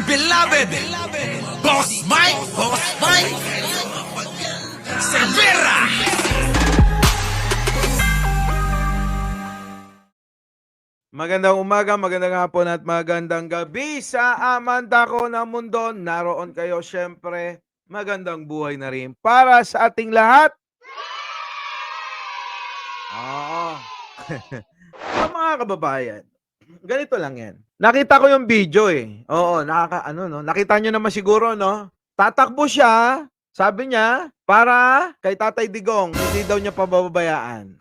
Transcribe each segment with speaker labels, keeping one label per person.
Speaker 1: beloved Boss Mike Cervera.
Speaker 2: Magandang umaga, magandang hapon at magandang gabi sa amanta ko ng mundo. Naroon kayo syempre. Magandang buhay na rin para sa ating lahat. Oo. So, mga kababayan, ganito lang yan. Nakita ko yung video eh. Oo, nakita nyo naman siguro, no? Tatakbo siya, sabi niya, para kay Tatay Digong, hindi daw niya pababayaan.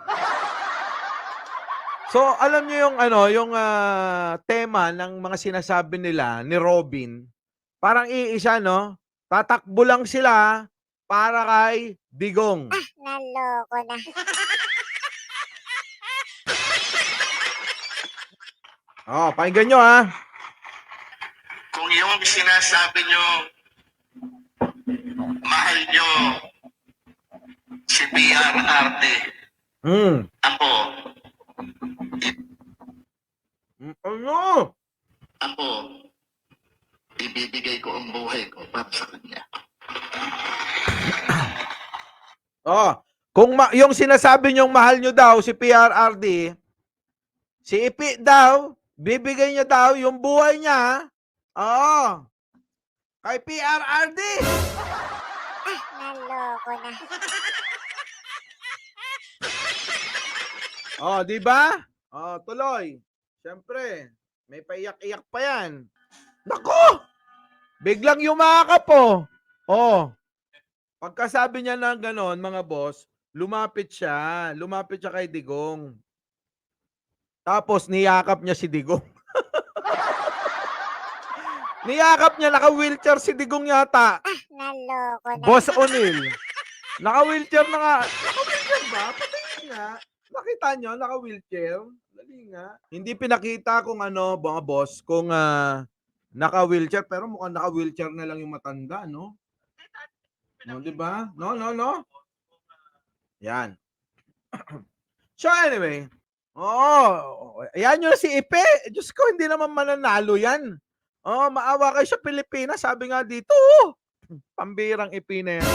Speaker 2: So, alam niyo yung yung tema ng mga sinasabi nila ni Robin, parang iisa, no? Tatakbo lang sila para kay Digong.
Speaker 3: Naloko na.
Speaker 2: Oh, pakinggan nyo ha.
Speaker 4: Kung yung sinasabi nyo, mahal nyo si PRRD, ako,
Speaker 2: Ano?
Speaker 4: ako, ibibigay ko ang buhay ko para sa kanya.
Speaker 2: Oh, kung yung sinasabi nyong mahal nyo daw si PRRD, si Ipi daw, bibigay niya daw yung buhay niya. Oo. Kay PRRD.
Speaker 3: Naloko na.
Speaker 2: Oh, di ba? Oh, tuloy. Siyempre, may paiyak-iyak pa yan. Nako! Biglang yumakap po. Oh. Pagkasabi niya ng ganon, mga boss, lumapit siya. Lumapit siya kay Digong. Tapos, niyakap niya si Digong. Niyakap niya, naka-wheelchair si Digong yata.
Speaker 3: Naloko na.
Speaker 2: Boss O'Neil. Naka-wheelchair na nga. Naka-wheelchair ba? Patingin nga. Nakita nyo, naka-wheelchair. Dali nga. Hindi pinakita kung mga boss, kung naka-wheelchair, pero mukhang naka-wheelchair na lang yung matanda, no? No, di ba? No. Yan. So anyway, ayan yun si Ipe. Diyos ko, hindi naman mananalo yan. Maawa kayo sa Pilipinas. Sabi nga dito, pambirang Ipe na yan.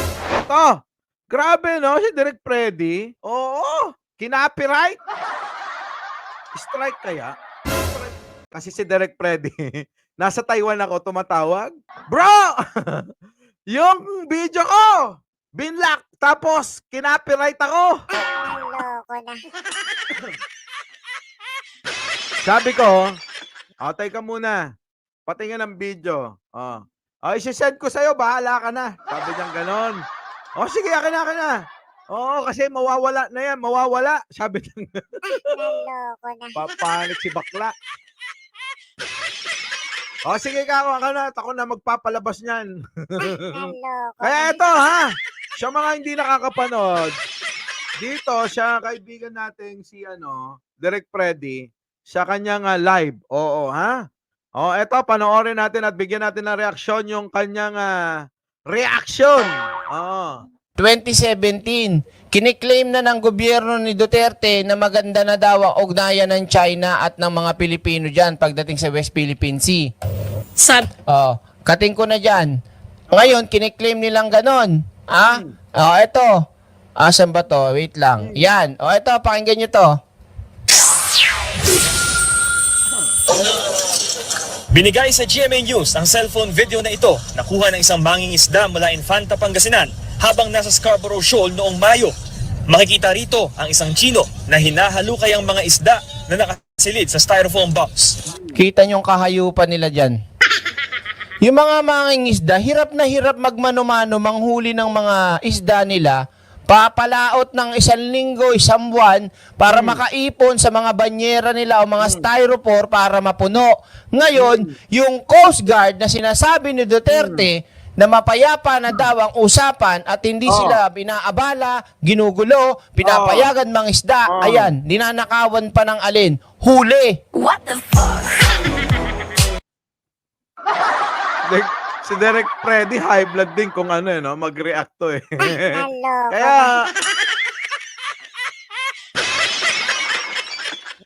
Speaker 2: Ito, grabe no, si Direk Freddy. Oo, kinopyright. Strike kaya? Kasi si Direk Freddy, nasa Taiwan ako, tumatawag. Bro! Yung video ko, binlock, tapos kinopyright ako.
Speaker 3: Naloko na.
Speaker 2: Sabi ko, teka muna, patingin ng video. Isi-send ko sa'yo, bahala ka na. Sabi niyang ganon. Sige, akin na. Oo, kasi mawawala na yan, mawawala. Sabi niyang
Speaker 3: Naloko na.
Speaker 2: papanik si bakla. Sige ka na, ako na magpapalabas niyan.
Speaker 3: Naloko
Speaker 2: Kaya
Speaker 3: na.
Speaker 2: ito ha, sa mga hindi nakakapanood, dito sa kaibigan nating si Direk Freddy, sa kanyang live. Oo ha. Eto, panoorin natin at bigyan natin ng reaksyon yung kanyang reaction.
Speaker 5: 2017, kiniklaim na ng gobyerno ni Duterte na maganda na daw ang ugnayan ng China at ng mga Pilipino dyan pagdating sa West Philippine Sea. Kating ko na dyan. Ngayon, kiniklaim nilang ganon. Eto. Asan ba to? Wait lang. Yan. Eto, pakinggan nyo to.
Speaker 6: Binigay sa GMA News ang cellphone video na ito, nakuha ng isang mangingisda mula Infanta, Pangasinan habang nasa Scarborough Shoal noong Mayo. Makikita rito ang isang Chino na hinahalukay ang mga isda na nakasilid sa styrofoam box.
Speaker 5: Kita nyo yung kahayupan nila dyan. Yung mga mangingisda, hirap na hirap magmano-mano manghuli ng mga isda nila, papalaot ng 1 linggo, 1 buwan para makaipon sa mga banyera nila o mga styrofoam para mapuno. Ngayon, yung Coast Guard na sinasabi ni Duterte na mapayapa na daw ang usapan at hindi sila binaabala, ginugulo, pinapayagan mga isda, ayan, ninanakawan pa ng alin, huli.
Speaker 3: What the fuck?
Speaker 2: Si Direk Freddy, high blood din kung mag-react to eh.
Speaker 3: Naloko
Speaker 2: Kaya,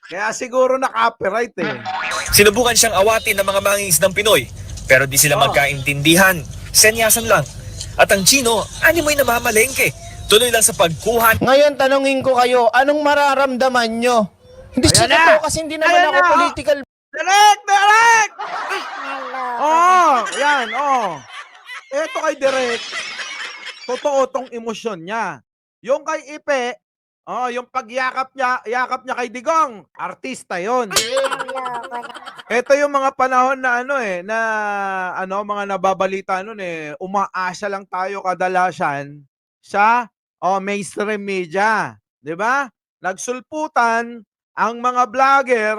Speaker 2: Kaya siguro na-copyright eh.
Speaker 6: Sinubukan siyang awatin ng mga mangingisdang Pinoy, Pero di sila magkaintindihan. Senyasan lang. At ang Chino, animoy namamalengke. Tuloy lang sa pagkuha.
Speaker 5: Ngayon, tanungin ko kayo, anong mararamdaman nyo? Hindi
Speaker 2: Ayan
Speaker 5: siya
Speaker 2: na!
Speaker 5: to kasi hindi naman
Speaker 2: Ayan
Speaker 5: ako
Speaker 2: na!
Speaker 5: political.
Speaker 2: Direk! Direk!
Speaker 3: Naloko na.
Speaker 2: Yan, Eto kay Direk, totoo tong emosyon niya. Yung kay Ipe, yung pagyakap niya kay Digong, artista yon.
Speaker 3: Naloko na.
Speaker 2: Ito yung mga panahon na mga nababalita nun umaasa lang tayo kadalasan sa mainstream media, 'di ba? Nagsulputan ang mga vlogger,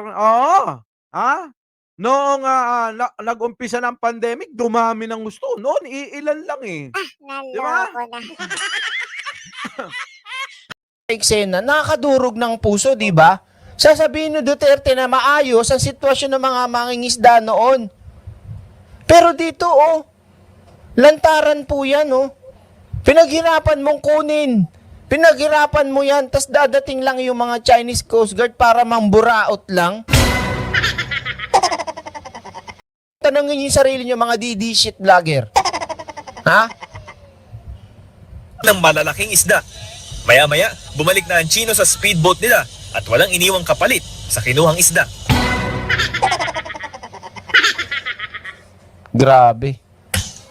Speaker 2: noong nag-umpisa ng pandemic, dumami ng gusto. Noon iilan lang
Speaker 3: Naloko na.
Speaker 5: Eksena, nakakadurog ng puso, di ba? Sasabihin ni Duterte na maayos ang sitwasyon ng mga mangingisda noon. Pero dito, lantaran po yan, Pinaghirapan mong kunin. Pinaghirapan mo yan, tas dadating lang yung mga Chinese Coast Guard para mamburaot lang. Tanungin niyo yung sarili niyo, mga DD shit vlogger. Ha?
Speaker 6: Ng malalaking isda. Maya-maya, bumalik na ang Chino sa speedboat nila at walang iniwang kapalit sa kinuhang isda.
Speaker 5: Grabe.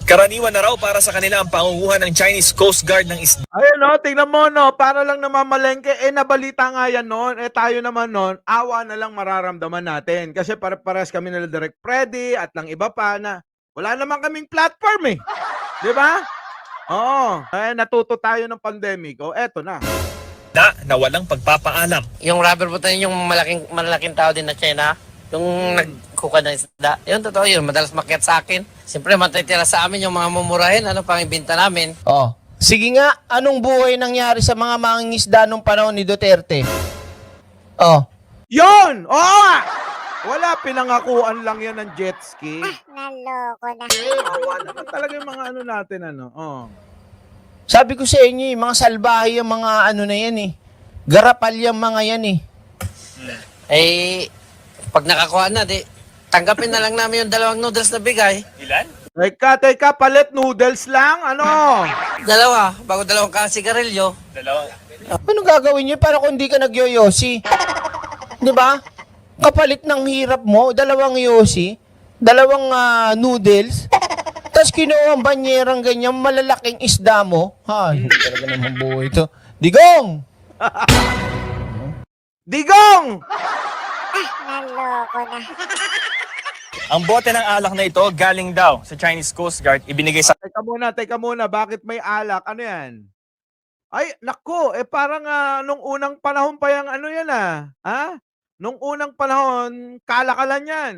Speaker 6: Karaniwan na raw para sa kanila ang pangunguhan ng Chinese Coast Guard ng isda.
Speaker 2: Ayun tingnan mo para lang namamalengke, nabalita nga yan noon, tayo naman noon, awa na lang mararamdaman natin. Kasi pares kami nila Direk Freddy at ng iba pa na wala naman kaming platform Di ba? Natuto tayo ng pandemic. Eto na.
Speaker 6: Na walang pagpapaalam.
Speaker 7: Yung rubber boat na yun, yung malaking tao din na China, yung nagkuka ng isda. Yun, totoo yun. Madalas makiat sa akin. Siyempre, matitira sa amin yung mga mumurahin. Ano pang ibinta namin?
Speaker 5: Sige nga, anong buhay nangyari sa mga mangingisda nung panahon ni Duterte?
Speaker 2: Yun! Wala, pinangakuan lang yan ng jet ski.
Speaker 3: Naloko na.
Speaker 2: Awa naman talaga yung mga natin,
Speaker 5: Sabi ko sa inyo, mga salbahe yung mga na yan Garapal yung mga yan
Speaker 7: Pag nakakuha na, tanggapin na lang namin yung 2 noodles na bigay.
Speaker 6: Ilan?
Speaker 2: Teka, palit noodles lang,
Speaker 7: 2, bago 2 sigarilyo.
Speaker 6: 2.
Speaker 5: Anong gagawin nyo para kung hindi ka nagyoyosi? Di ba? Kapalit ng hirap mo, 2 yosi, 2 noodles, tapos kinuha ang banyerang ganyan, malalaking isda mo. Hindi talaga naman buhay ito. Digong!
Speaker 2: Digong!
Speaker 3: Naloko na.
Speaker 6: Ang bote ng alak na ito galing daw sa Chinese Coast Guard. Ibinigay sa
Speaker 2: Teka muna, bakit may alak? Ano yan? Ay, nako, parang nung unang panahon pa yung yan Nung unang panahon, kalakalan yan.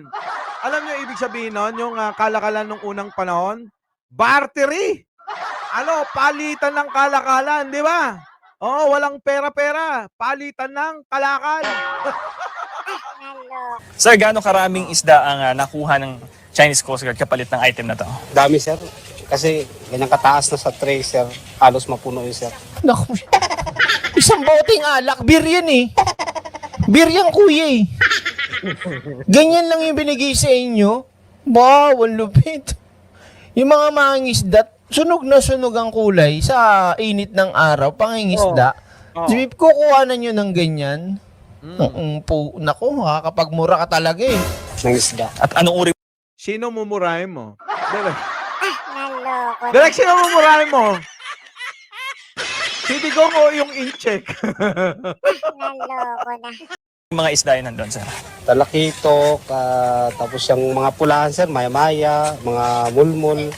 Speaker 2: Alam niyo ibig sabihin nun, yung kalakalan nung unang panahon? Bartery! Palitan ng kalakalan, di ba? Walang pera-pera. Palitan ng kalakal.
Speaker 3: Naloko.
Speaker 6: Sir, gaano karaming isda ang nakuha ng Chinese Coast Guard kapalit ng item na to?
Speaker 8: Dami, sir. Kasi ganyan kataas na sa tray, sir. Halos mapuno yun, sir.
Speaker 5: Naku, isang boteng alak, beer yan Beer yan, kuya Ganyan lang yung binigay sa inyo. Wow, ang lupit. Yung mga mangingisda, sunog na sunog ang kulay sa init ng araw, pangingisda. Kukuha na nyo ng ganyan. Naku, makakapagmura ka talaga
Speaker 8: Ng isda.
Speaker 6: At anong uri
Speaker 2: Sino mumurahin mo? Direk.
Speaker 3: Naloko na.
Speaker 2: Direk, sino mumurahin mo? Si Digong o yung in-check?
Speaker 3: Naloko na.
Speaker 6: mga isda yun nandun, sir?
Speaker 8: Talakitok, tapos yung mga pulahan, sir, maya-maya, mga mulmul.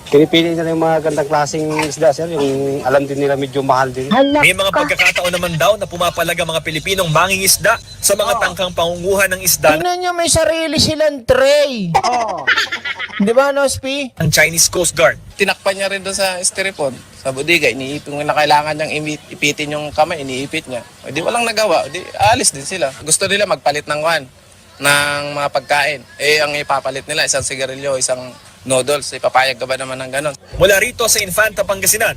Speaker 8: Pinipili nila yung mga gandang klaseng isda, sir. Yung alam din nila medyo mahal din.
Speaker 6: May mga pagkakataon naman daw na pumapalaga mga Pilipinong mangingisda sa mga tangkang pangunguhan ng isda
Speaker 5: Tingnan nyo, may sarili silang tray. Di ba, Nospi?
Speaker 6: ng Chinese Coast Guard.
Speaker 7: Tinakpan niya rin doon sa styrofoam. Sa bodega, iniipit kung na kailangan niyang ipitin yung kamay, iniipit niya. O di walang nagawa, o di alis din sila. Gusto nila magpalit ng ng mga pagkain. Ang ipapalit nila, isang sigarilyo, isang noodles. Ipapayag ka ba naman ng ganon?
Speaker 6: Mula rito sa Infanta, Pangasinan.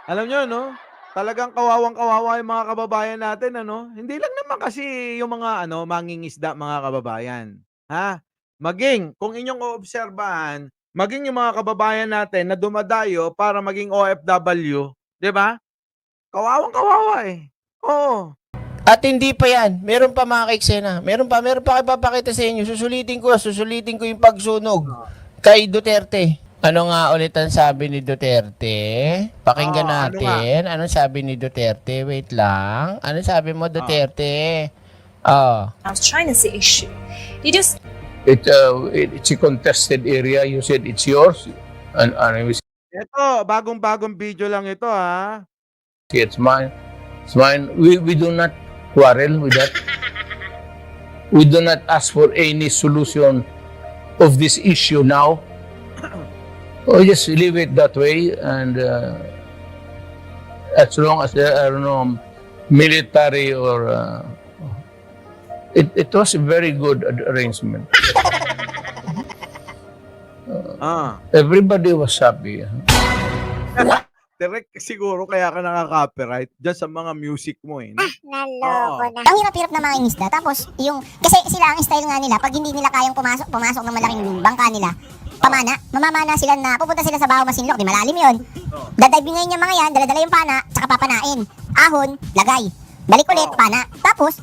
Speaker 2: Alam nyo, Talagang kawawang-kawawa yung mga kababayan natin ano. Hindi lang naman kasi yung mga ano, mangingisda mga kababayan, ha? Maging kung inyong oobserbahan, maging yung mga kababayan natin na dumadayo para maging OFW, 'di ba? Kawawang-kawawa eh. Oo.
Speaker 5: At hindi pa yan. Meron pa mga kaiksena. Meron pa kayo papakita sa inyo. Susulitin ko yung pagsunog kay Duterte. Ano nga ulit ang sabi ni Duterte? Pakinggan
Speaker 2: ano
Speaker 5: natin. Anong sabi ni Duterte? Wait lang. Ano sabi mo, Duterte? Oh.
Speaker 9: China's issue. Did you
Speaker 10: It's a contested area. You said it's yours, and I will
Speaker 2: Ito, bagong-bagong video lang ito ha.
Speaker 10: say it's mine. It's mine. We do not quarrel with that. We do not ask for any solution of this issue now. Or just leave it that way, and as long as there are no military or it was a very good arrangement.
Speaker 2: Ah.
Speaker 10: Everybody was happy.
Speaker 2: Direct siguro kaya ka nakaka-copyright dyan sa mga music mo eh.
Speaker 3: Naloko na.
Speaker 11: Ang hirap-hirap na mga isda. Tapos, kasi sila ang style nga nila, pag hindi nila kayang pumasok ng malaking bangka nila, mamamana sila na, pupunta sila sa Baho Masinloc, di malalim yun. Dadivingin yung mga yan, dala-dala yung pana, tsaka papanain. Ahon, lagay. Balik ulit, pana. Tapos,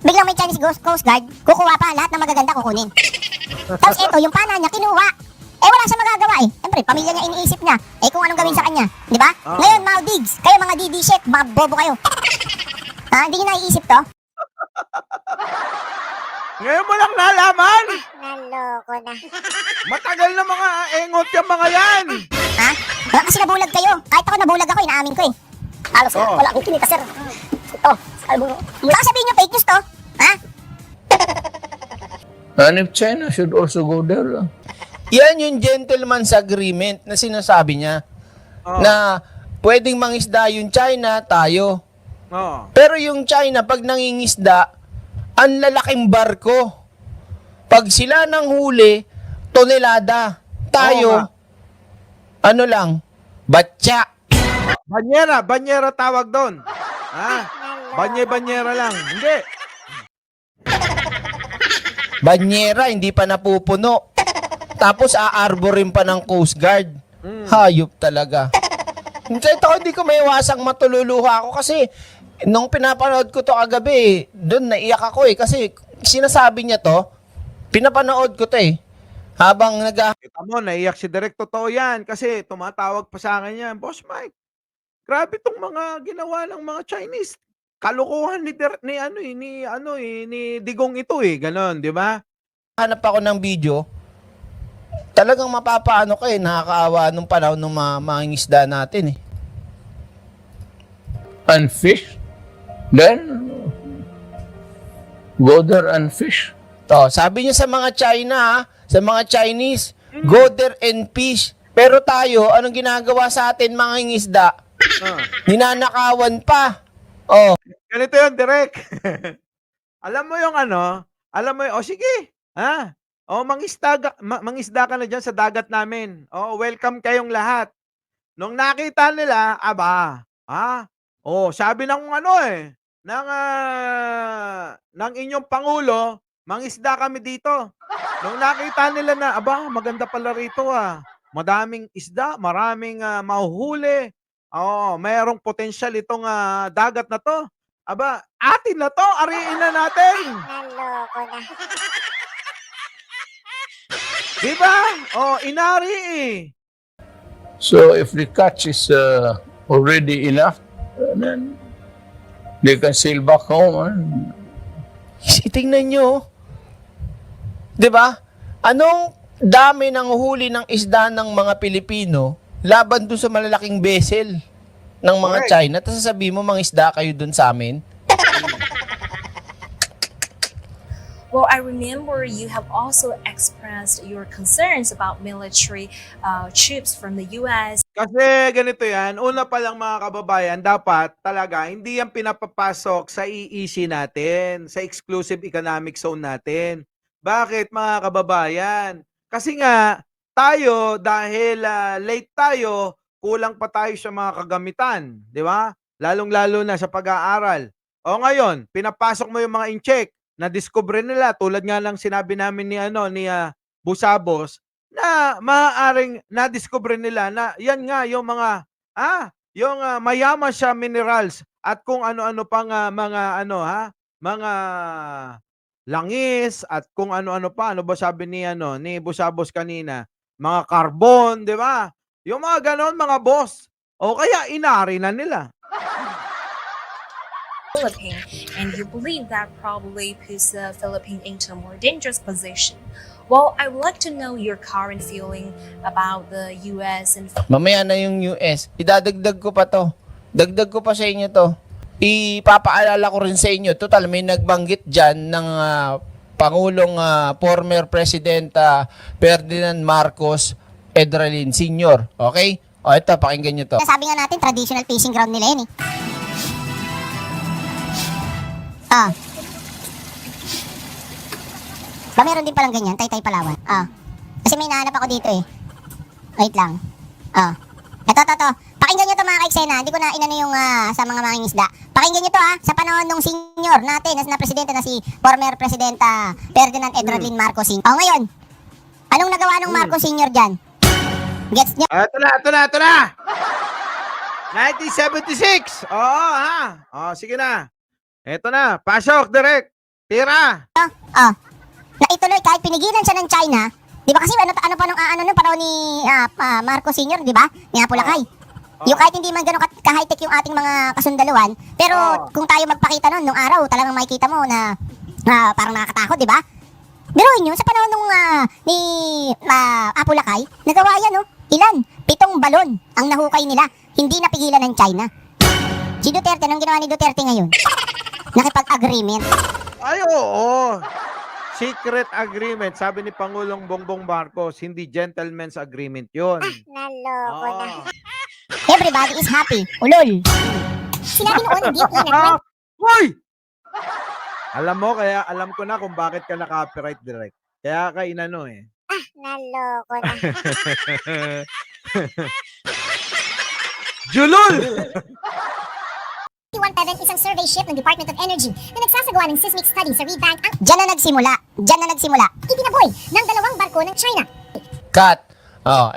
Speaker 11: biglang may Chinese Coast Guard, kukuha pa, lahat ng magaganda kukunin. Tapos ito, yung pana niya, kinuha. Wala siya magagawa eh. Siyempre, pamilya niya iniisip niya. Kung anong gawin sa kanya. Di ba? Ngayon, Maldives, kayo mga DD shit, mga bobo kayo. Hindi niyo naiisip to?
Speaker 2: Ngayon mo lang nalaman!
Speaker 3: Naloko na.
Speaker 2: Matagal na mga engot yung mga yan!
Speaker 11: Ha? Kasi nabulag kayo. Kahit ako nabulag ako, inaamin ko eh. Halos wala akong kinita, sir. Ito, baka sabihin niyo fake news to. Ha?
Speaker 10: And if China should also go there,
Speaker 5: Yan yung gentleman's agreement na sinasabi niya. Na pwedeng mangisda yung China, tayo. Pero yung China, pag nangingisda, ang lalaking barko. Pag sila nang huli, tonelada. Tayo, ano lang, batya.
Speaker 2: Banyera tawag doon. Ha? Banyera lang. Hindi.
Speaker 5: Banyera, hindi pa napupuno. Tapos aarborin pa ng Coast Guard. Hayop talaga. Hindi ko maiwasang matululuha ako kasi nung pinapanood ko to kagabi, doon naiyak ako eh. Kasi sinasabi niya to, pinapanood ko to eh. Habang
Speaker 2: Kita mo, naiyak si Direk. Totoo yan. Kasi tumatawag pa sa akin yan. Boss Mike, grabe tong mga ginawa ng mga Chinese. Kalukuhan ni Digong ito eh. Ganon, di ba?
Speaker 5: hanap ako ng video, talagang mapapaano ka eh, nakakaawa nung panahon ng mga isda natin eh.
Speaker 10: and fish, then go there and fish.
Speaker 5: To, sabi niya sa mga China, sa mga Chinese, go there and fish. Pero tayo, anong ginagawa sa atin mga isda? Ninanakawan pa. Oh.
Speaker 2: Ganito yun, Direk. Alam mo sige, mangisda ka na dyan sa dagat namin. Welcome kayong lahat. Nung nakita nila, sabi ng ng inyong pangulo, mangisda kami dito. Nung nakita nila na, maganda pala rito madaming isda, maraming mahuhuli. Mayroong potensyal itong dagat na to. Atin na to, ariin na natin.
Speaker 3: Naloko na.
Speaker 2: Diba? Inari eh.
Speaker 10: So if the catch is already enough, then they can sail back home.
Speaker 5: Tingnan nyo. Diba? Anong dami ng huli ng isda ng mga Pilipino laban dun sa malalaking vessel ng mga
Speaker 2: Correct.
Speaker 5: China? Tapos sasabihin mo, mga isda kayo dun sa amin?
Speaker 9: Well, I remember you have also expressed your concerns about military troops from the U.S.
Speaker 2: Kasi ganito yan, una pa lang mga kababayan, dapat talaga hindi yan pinapapasok sa EEZ natin, sa exclusive economic zone natin. Bakit mga kababayan? Kasi nga, tayo dahil late tayo, kulang pa tayo sa mga kagamitan, di ba? lalong-lalo na sa pag-aaral. O ngayon, pinapasok mo yung mga in-check, na-discover nila, tulad nga ng sinabi namin ni Busabos, na maaaring na-discover nila na yan nga yung mga, mayaman siya minerals at kung ano-ano pang mga langis at kung ano-ano pa. Ano ba sabi ni Busabos kanina? Mga carbon, di ba? Yung mga ganon, mga boss. O kaya inari na nila.
Speaker 9: Philippines, and you believe that probably puts the Philippines into a more dangerous position. Well, I would like to know your current feeling about the US and
Speaker 5: Mamaya na yung US. Idadagdag ko pa to. Dagdag ko pa sa inyo to. Ipapaalala ko rin sa inyo. Total, may nagbanggit dyan ng Pangulong former President Ferdinand Marcos Edralin Sr. Okay? O ito, pakinggan nyo to.
Speaker 11: Sabi nga natin, traditional fishing ground nila yun eh. Ba meron din palang ganyan, Taytay Palawan. Kasi may nahanap ako dito eh. Wait lang. Ito. Pakinggan nyo to mga kaiksena. Hindi ko na inano yung sa mga mangingisda. Pakinggan nyo to sa panahon ng senior natin na presidente na si former President Ferdinand Edralin Marcos Sr. Ngayon, anong nagawa ng Marcos Sr. dyan? Gets nyo?
Speaker 2: Ito na! 1976! Oo, sige na. Ito na, pasok, direct. Tira!
Speaker 11: Na ituloy kahit pinigilan siya ng China, 'di ba kasi ano pa nung panahon ni Marcos Sr., 'di ba? Ni Apulacay. Yung kahit hindi man gano'n ka-high-tech yung ating mga kasundaluhan, pero kung tayo magpakita noon nung araw, talagang makikita mo na parang nakakatakot, 'di ba? Biruin nyo, sa panahon nung ni Apulacay, nagawa yan, no? Ilan? 7 balon ang nahukay nila. Hindi napigilan ng China. Si Duterte, anong ginawa ni Duterte ngayon? Nakipag-agreement.
Speaker 2: Ay, oo. Secret agreement. Sabi ni Pangulong Bongbong Marcos, hindi gentleman's agreement yun.
Speaker 3: Naloko na.
Speaker 11: Everybody is happy. Ulol. Sinabi noon, hindi yung inat.
Speaker 2: Hoy! Alam mo, kaya alam ko na kung bakit ka na-copyright direct. Kaya ka inano eh.
Speaker 3: Naloko na.
Speaker 2: Julul!
Speaker 11: 1.7 isang survey ship ng Department of Energy na nagsasagawa ng seismic study sa Reed Bank. Diyan na nagsimula. Itinaboy ng 2 barko ng China.
Speaker 5: Cut.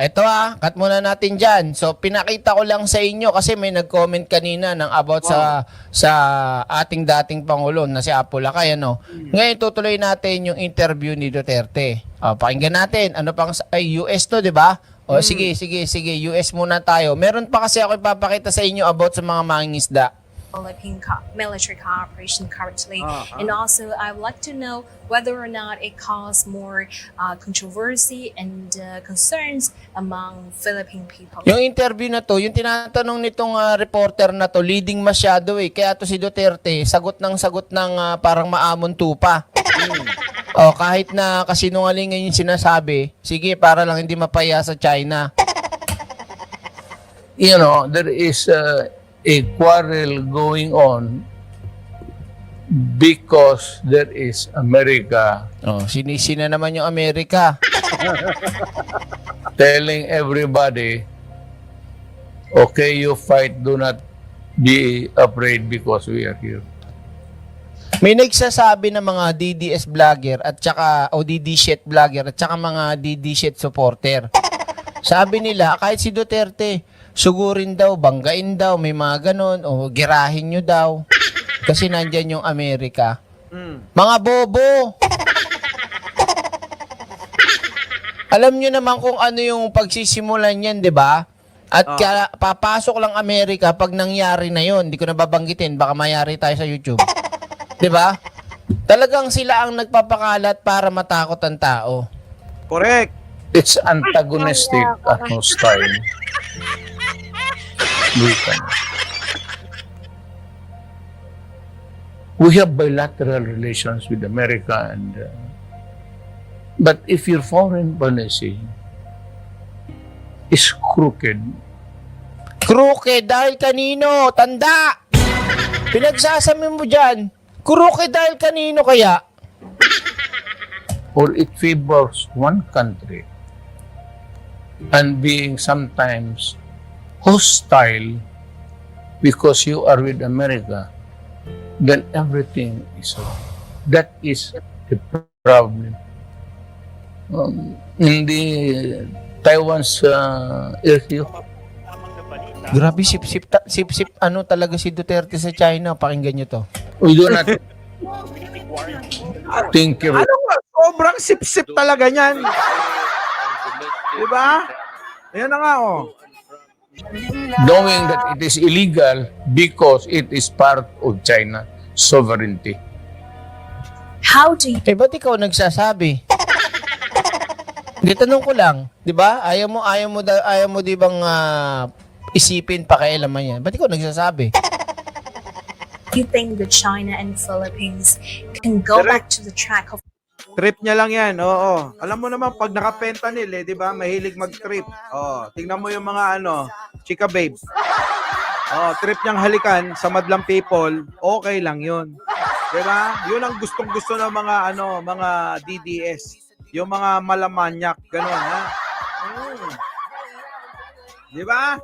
Speaker 5: Eto cut muna natin dyan. So, pinakita ko lang sa inyo kasi may nag-comment kanina ng about sa ating dating Pangulo na si Apulacay, ano. Ngayon, tutuloy natin yung interview ni Duterte. Pakinggan natin. Ano pang, US to, di ba? Sige, US muna tayo. Meron pa kasi ako ipapakita sa inyo about sa mga mangingisda.
Speaker 9: Philippine military cooperation currently, and also I would like to know whether or not it caused more controversy and concerns among Philippine people.
Speaker 5: Yung interview na to, yung tinatanong nitong reporter na to, leading masyado eh. Kaya to si Duterte, sagot ng parang maamon tupa. Kahit na kasinungalingan yung sinasabi, sige, para lang hindi mapaya sa China.
Speaker 10: You know, there is a quarrel going on because there is America
Speaker 5: Sinisina naman yung Amerika.
Speaker 10: telling everybody, okay, you fight, do not be afraid because we are here.
Speaker 5: May nagsasabi ng mga DDS vlogger at saka DD shit vlogger at saka mga DD shit supporter. Sabi nila, kahit si Duterte, sugurin daw, banggain daw, may mga ganon, o girahin nyo daw. Kasi nandyan yung Amerika. Mga bobo! Alam nyo naman kung ano yung pagsisimulan yan, di ba? At kaya papasok lang Amerika pag nangyari na yon. Hindi ko na babanggitin, baka mayari tayo sa YouTube. Di ba? Talagang sila ang nagpapakalat para matakot ang tao.
Speaker 2: Correct.
Speaker 10: It's antagonistic at hostile. We have bilateral relations with America, and but if your foreign policy is crooked,
Speaker 5: Crooked kanino? Tanda! Pinagsasabi mo dyan. Crooked dahil kanino kaya?
Speaker 10: or it favors one country, and being sometimes hostile because you are with America, then everything is wrong. That is the problem. In the Taiwan's issue,
Speaker 5: Grabe, sip-sip ano talaga si Duterte sa China. Pakinggan nyo to.
Speaker 10: we do not think of it.
Speaker 2: Ano nga, sobrang sip-sip talaga niyan. Diba? Ayan na nga, oh.
Speaker 10: Knowing that it is illegal because it is part of China sovereignty.
Speaker 9: How do you
Speaker 5: Eh, ba't ikaw nagsasabi? Hindi, tanong ko lang. Di ba? Ayaw mo di bang isipin pakialaman yan? Ba't ikaw nagsasabi?
Speaker 9: think that China and Philippines can go back to the track of
Speaker 2: Trip niya lang yan, oo. Alam mo naman, pag naka-fentanyl, di ba, mahilig mag-trip. Tingnan mo yung mga, chika babe. Trip niyang halikan sa madlang people, okay lang yun. Di ba? Yun ang gustong-gusto ng mga, mga DDS. Yung mga malamanyak, gano'n, ha? Di ba?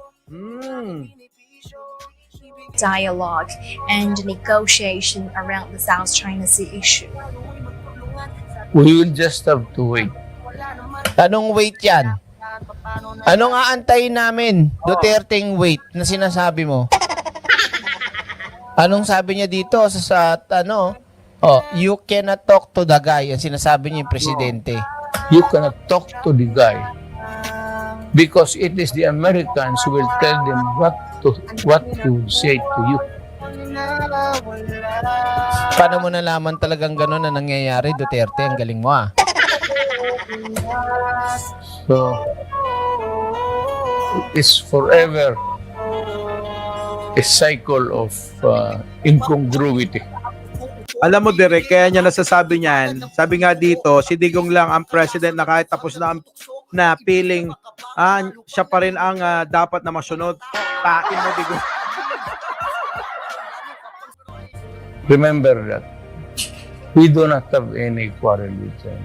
Speaker 9: dialogue and negotiation around the South China Sea issue.
Speaker 10: We will just have to wait.
Speaker 5: Anong wait yan? Anong aantayin namin? Duterteng wait na sinasabi mo? Anong sabi niya dito sa you cannot talk to the guy. Ang sinasabi niya yung presidente.
Speaker 10: You cannot talk to the guy because it is the Americans who will tell them what to say to you.
Speaker 5: Paano mo nalaman talagang gano'n na nangyayari, Duterte? Ang galing mo, ah.
Speaker 10: So, it's forever a cycle of incongruity.
Speaker 2: Alam mo, Derek, kaya niya nasasabi niyan, sabi nga dito, si Digong lang ang president na kahit tapos na feeling, siya pa rin ang dapat na masunod. Pakin mo, Digong.
Speaker 10: Remember that we do not have any quarrel with China.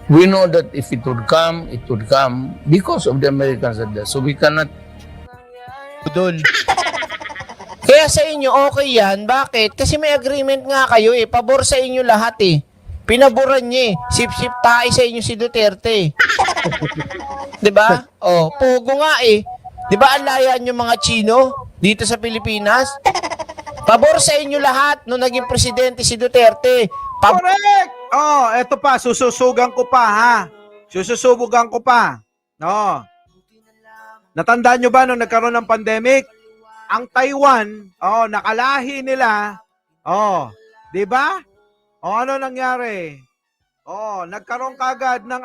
Speaker 10: We know that if it would come because of the Americans at that. So we cannot.
Speaker 5: Budol. Kaya sa inyo, okay yan. Bakit? Kasi may agreement nga kayo eh. Pabor sa inyo lahat eh. Pinaboran niya eh. Sip-sip tayo sa inyo si Duterte. Diba? Pugo nga eh. Diba ang layaan yung mga Chino dito sa Pilipinas? Pabor sa inyo lahat nung naging presidente si Duterte.
Speaker 2: Correct! Eto pa, sususugan ko pa, ha? Sususubugan ko pa. Natandaan nyo ba nung nagkaroon ng pandemic? Ang Taiwan, nakalahi nila. Di ba? Ano nangyari? Nagkaroon kagad ng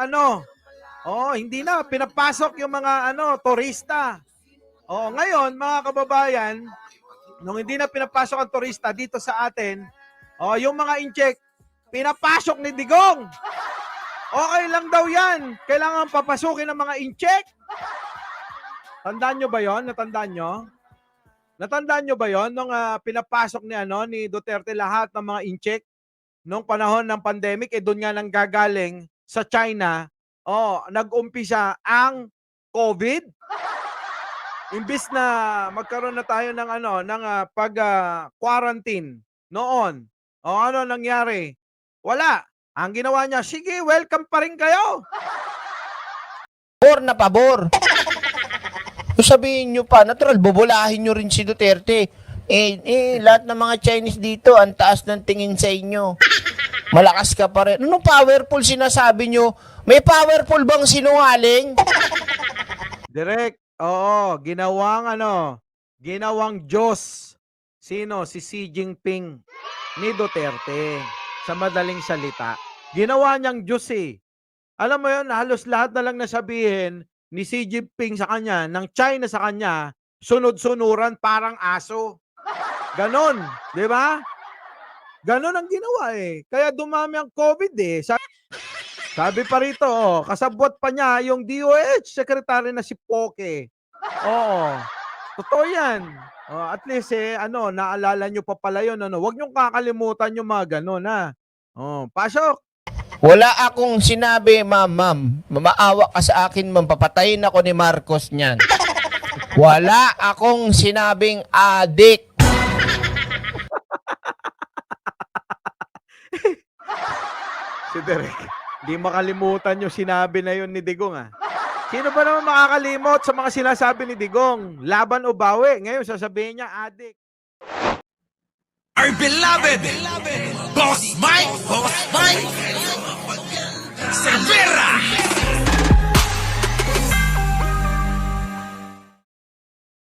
Speaker 2: hindi na, pinapasok yung mga turista. Ngayon, mga kababayan, nung hindi na pinapasok ang turista dito sa atin, yung mga incheck, pinapasok ni Digong. Okay lang daw yan. Kailangan papasukin ng mga incheck. Tandaan nyo ba yon? Natandaan nyo? Natandaan nyo ba yon? Nung pinapasok ni Duterte lahat ng mga incheck, nung panahon ng pandemic, doon nga nang gagaling sa China, nag-umpisa ang COVID. Imbis na magkaroon na tayo ng pag-quarantine noon. Ano nangyari? Wala. Ang ginawa niya, sige, welcome pa rin kayo.
Speaker 5: Pabor na pabor. So sabihin nyo pa, natural, bubulahin nyo rin si Duterte. Lahat ng mga Chinese dito, ang taas ng tingin sa inyo. Malakas ka pa rin. Anong powerful sinasabi nyo? May powerful bang sinungaling?
Speaker 2: Direct. Ginawang Diyos. Sino? Si Xi Jinping ni Duterte. Sa madaling salita. Ginawa niyang Diyos eh. Alam mo yun, halos lahat na lang nasabihin ni Xi Jinping sa kanya, ng China sa kanya, sunod-sunuran parang aso. Ganon. Di ba? Ganon ang ginawa eh. Kaya dumami ang COVID eh. Sabi pa rito, kasabwat pa niya yung DOH secretary na si Poke. Totoo yan. At least naalala nyo pa pala yun. Huwag nyo kakalimutan yung mga ganon, ha. Pasok.
Speaker 5: Wala akong sinabi, ma'am. Maawa ka sa akin, ma'am. Papatayin ako ni Marcos niyan. Wala akong sinabing adik.
Speaker 2: Si Derek, di makalimutan yung sinabi na yun ni Digong ah. Sino ba naman makakalimot sa mga sinasabi ni Digong? Laban o bawi? Ngayon sasabihin niya, adik.
Speaker 1: Our beloved Boss Mike Cervera.